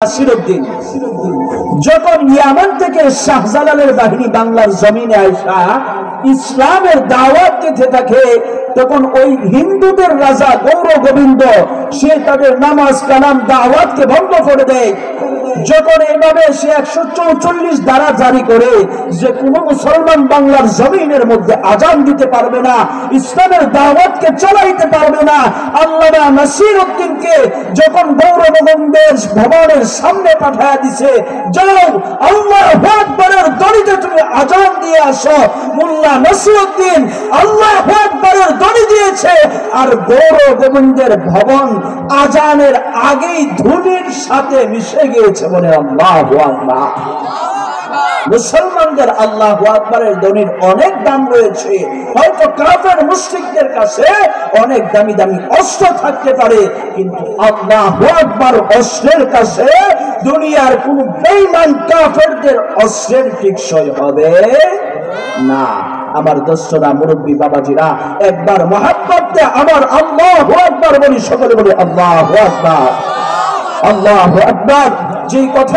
নাসিরউদ্দিন যখন ইয়ামান থেকে শাহজালালের বাহিনী বাংলার জমিনে আইসা ইসলামের দাওয়াত দিতে থাকে, তখন ওই হিন্দুদের রাজা গৌর গোবিন্দ সে তাদের নামাজ কালাম দাওয়াতকে ভঙ্গ করে দেয়। যখন এইভাবে সে 144 ধারা জারি করে যে কোন মুসলমান বাংলার জমিনের মধ্যে আজান দিতে পারবে না, ইসলামের দাওয়াতকে চালাইতে পারবে না, আল্লামা নাসিরউদ্দিনকে যখন গৌর গোবিন্দের ভবনের সামনে পাঠায় দিছে, যাও আল্লাহু আকবারের ধ্বনিতে তুমি আজান দিয়ে আসো। মোল্লা নাসিরউদ্দিন আল্লাহু আকবারের ধ্বনি দিয়েছে, আর গৌর গোবিন্দের ভবন আজানের আগেই ধ্বনির সাথে মিশে গিয়েছে। বলে আল্লাহু আকবার। মুসলমানদের আল্লাহু আকবারের ধ্বনির অনেক দাম রয়েছে। হয়তো কাফের মুশরিকদের কাছে অনেক দামি দামি অস্ত্র থাকতে পারে, কিন্তু আল্লাহু আকবার অস্ত্রের কাছে দুনিয়ার কোন বেঈমান কাফেরদের অস্ত্রের টিকসই হবে না। আমার দোস্তরা, মুরব্বী বাবাজিরা, একবার মহাব্বতে আমার আল্লাহু আকবার বলি, সকলে বলি আল্লাহু আকবার, আল্লাহু আকবার। যে কথা